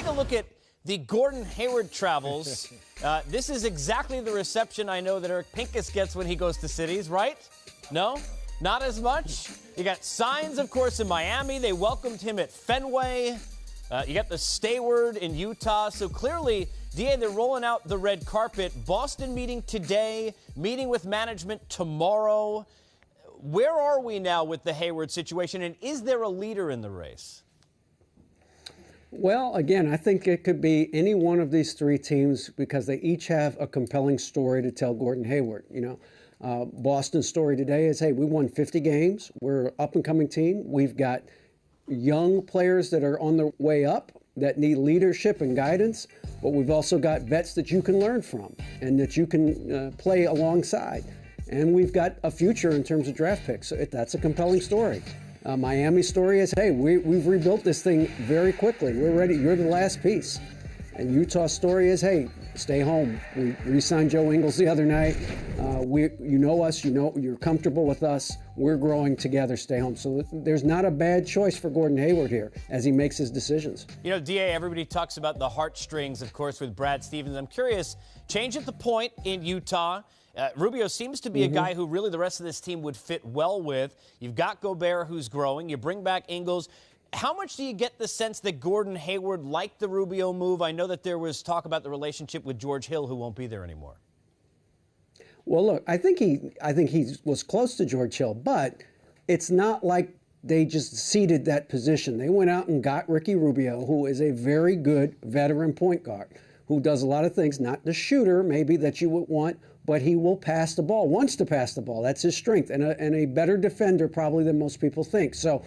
a look at the Gordon Hayward travels. This is exactly the reception I know that Eric Pincus gets when he goes to cities, right? No? Not as much? You got signs, of course, in Miami. They welcomed him at Fenway. You got the Hayward in Utah. So clearly, DA, they're rolling out the red carpet. Boston meeting today, meeting with management tomorrow. Where are we now with the Hayward situation, and is there a leader in the race? Well, again, I think it could be any one of these three teams because they each have a compelling story to tell Gordon Hayward. Boston's story today is, hey, we won 50 games. We're an up-and-coming team. We've got young players that are on their way up that need leadership and guidance, but we've also got vets that you can learn from and that you can play alongside. And we've got a future in terms of draft picks. So that's a compelling story. Miami's story is, hey, we've rebuilt this thing very quickly. We're ready. You're the last piece. And Utah's story is, hey, stay home. We re-signed Joe Ingles the other night. You know us. You're comfortable with us. We're growing together. Stay home. So there's not a bad choice for Gordon Hayward here as he makes his decisions. DA, everybody talks about the heartstrings, of course, with Brad Stevens. I'm curious, change at the point in Utah. Rubio seems to be a guy who really the rest of this team would fit well with. You've got Gobert, who's growing. You bring back Ingles. How much do you get the sense that Gordon Hayward liked the Rubio move? I know that there was talk about the relationship with George Hill, who won't be there anymore. Well, look, I think he was close to George Hill, but it's not like they just ceded that position. They went out and got Ricky Rubio, who is a very good veteran point guard, who does a lot of things, not the shooter maybe that you would want, but he will pass the ball, wants to pass the ball. That's his strength, and a better defender probably than most people think. So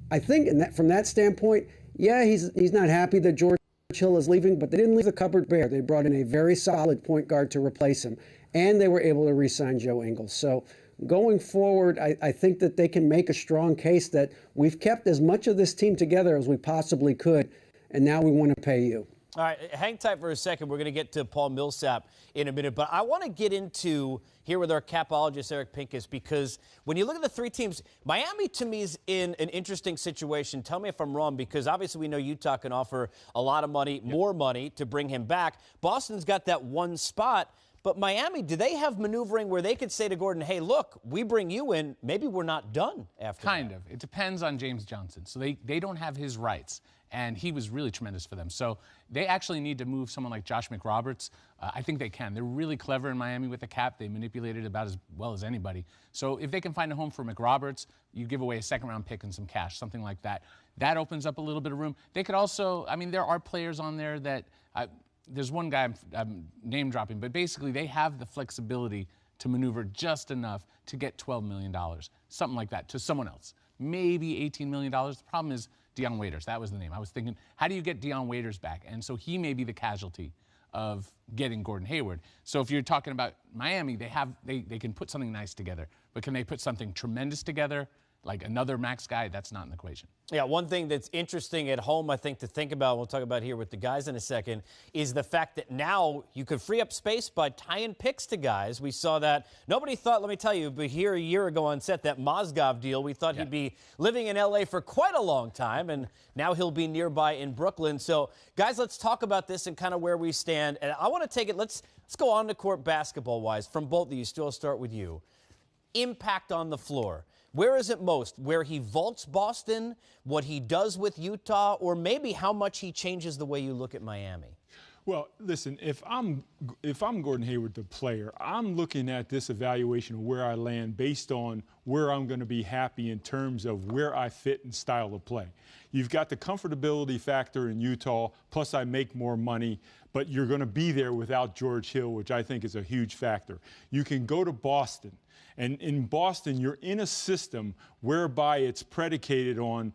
I think from that standpoint, yeah, he's not happy that George Hill is leaving, but they didn't leave the cupboard bare. They brought in a very solid point guard to replace him, and they were able to re-sign Joe Ingles. So going forward, I think that they can make a strong case that we've kept as much of this team together as we possibly could, and now we want to pay you. All right, hang tight for a second. We're going to get to Paul Millsap in a minute, but I want to get into here with our capologist, Eric Pincus, because when you look at the three teams, Miami to me is in an interesting situation. Tell me if I'm wrong, because obviously we know Utah can offer a lot of money, more money to bring him back. Boston's got that one spot, but Miami, do they have maneuvering where they could say to Gordon, hey, look, we bring you in, maybe we're not done after Kind of. It depends on James Johnson. So they don't have his rights. And he was really tremendous for them. So they actually need to move someone like Josh McRoberts. I think they can. They're really clever in Miami with the cap. They manipulate it about as well as anybody. So if they can find a home for McRoberts, you give away a second-round pick and some cash, something like that. That opens up a little bit of room. They could also, I mean, there are players on there that, there's one guy I'm name-dropping, but basically they have the flexibility to maneuver just enough to get $12 million, something like that, to someone else. Maybe $18 million. The problem is Dion Waiters. That was the name. I was thinking, how do you get Dion Waiters back? And so he may be the casualty of getting Gordon Hayward. So if you're talking about Miami, they can put something nice together. But can they put something tremendous together, like another max guy? That's not in the equation. Yeah, one thing that's interesting at home, I think, to think about, we'll talk about here with the guys in a second, is the fact that now you could free up space by tying picks to guys. We saw that. Nobody thought, let me tell you, but here a year ago on set, that Mozgov deal, we thought he'd be living in L.A. for quite a long time, and now he'll be nearby in Brooklyn. So, guys, let's talk about this and kind of where we stand. And I want to take it, let's go on the court basketball-wise from both of you. Still, I'll start with you. Impact on the floor. Where is it most? Where he vaults Boston, what he does with Utah, or maybe how much he changes the way you look at Miami? Well, listen, if I'm Gordon Hayward, the player, I'm looking at this evaluation of where I land based on where I'm going to be happy in terms of where I fit and style of play. You've got the comfortability factor in Utah, plus I make more money, but you're going to be there without George Hill, which I think is a huge factor. You can go to Boston. And in Boston, you're in a system whereby it's predicated on,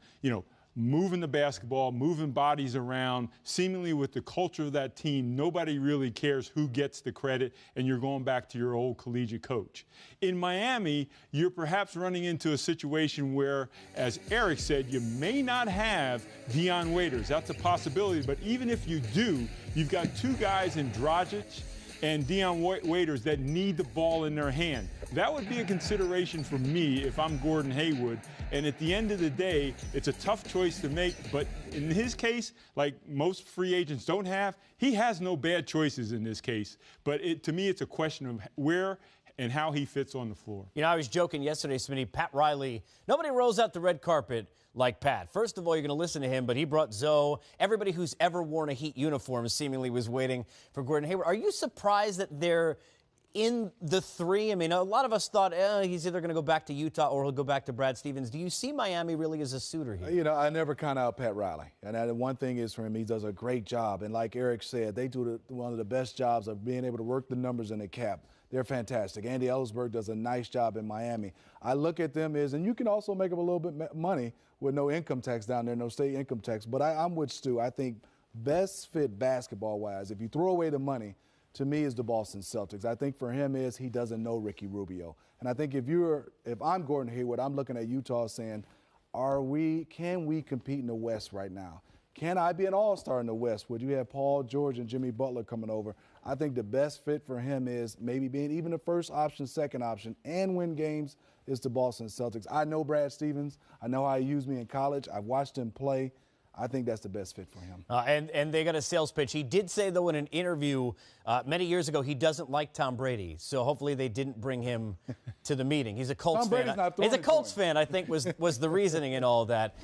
moving the basketball, moving bodies around, seemingly with the culture of that team, nobody really cares who gets the credit, and you're going back to your old collegiate coach. In Miami, you're perhaps running into a situation where, as Eric said, you may not have Dion Waiters. That's a possibility, but even if you do, you've got two guys in Dragic and Dion Waiters that need the ball in their hand. That would be a consideration for me if I'm Gordon Hayward. And at the end of the day, it's a tough choice to make. But in his case, like most free agents don't have, he has no bad choices in this case. But to me, it's a question of where and how he fits on the floor. You know, I was joking yesterday, Smitty, Pat Riley, nobody rolls out the red carpet like Pat. First of all, you're going to listen to him, but he brought Zoe. Everybody who's ever worn a Heat uniform seemingly was waiting for Gordon Hayward. Are you surprised that they're in the three? I mean, a lot of us thought he's either going to go back to Utah or he'll go back to Brad Stevens. Do you see Miami really as a suitor here? You know, I never count out Pat Riley. And one thing is for him, he does a great job. And like Eric said, they do one of the best jobs of being able to work the numbers in the cap. They're fantastic. Andy Ellsberg does a nice job in Miami. I look at them as, and you can also make up a little bit money with no income tax down there, no state income tax. But I'm with Stu. I think best fit basketball-wise, if you throw away the money, to me is the Boston Celtics. I think for him is he doesn't know Ricky Rubio. And I think if I'm Gordon Hayward, I'm looking at Utah saying, can we compete in the West right now? Can I be an all-star in the West? Would you have Paul George and Jimmy Butler coming over? I think the best fit for him is maybe being even the first option, second option, and win games is the Boston Celtics. I know Brad Stevens. I know how he used me in college. I've watched him play. I think that's the best fit for him. And they got a sales pitch. He did say, though, in an interview many years ago, he doesn't like Tom Brady. So hopefully they didn't bring him to the meeting. He's a Colts fan. Tom Brady's not throwing He's a Colts to him. fan, I think, was the reasoning in all of that.